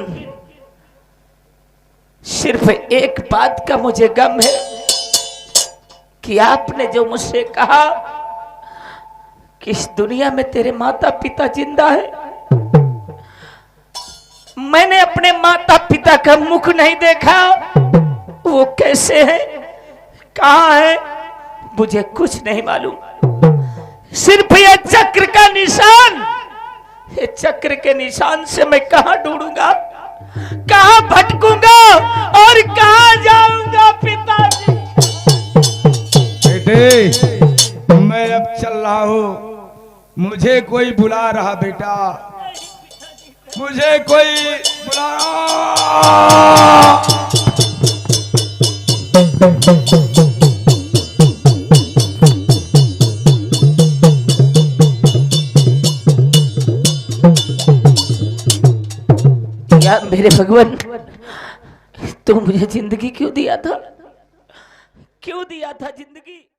सिर्फ एक बात का मुझे गम है कि आपने जो मुझसे कहा कि इस दुनिया में तेरे माता पिता जिंदा है, मैंने अपने माता पिता का मुख नहीं देखा। वो कैसे हैं, कहां है, मुझे कुछ नहीं मालूम। सिर्फ ये चक्र का निशान, ये चक्र के निशान से मैं कहां ढूंढूंगा, कहां भटकूंगा और कहां जाऊंगा पिताजी। बेटे मैं अब चल रहा हूँ, मुझे कोई बुला रहा बेटा, मुझे कोई बुला रहा। या मेरे भगवान, तू मुझे जिंदगी क्यों दिया था, क्यों दिया था जिंदगी।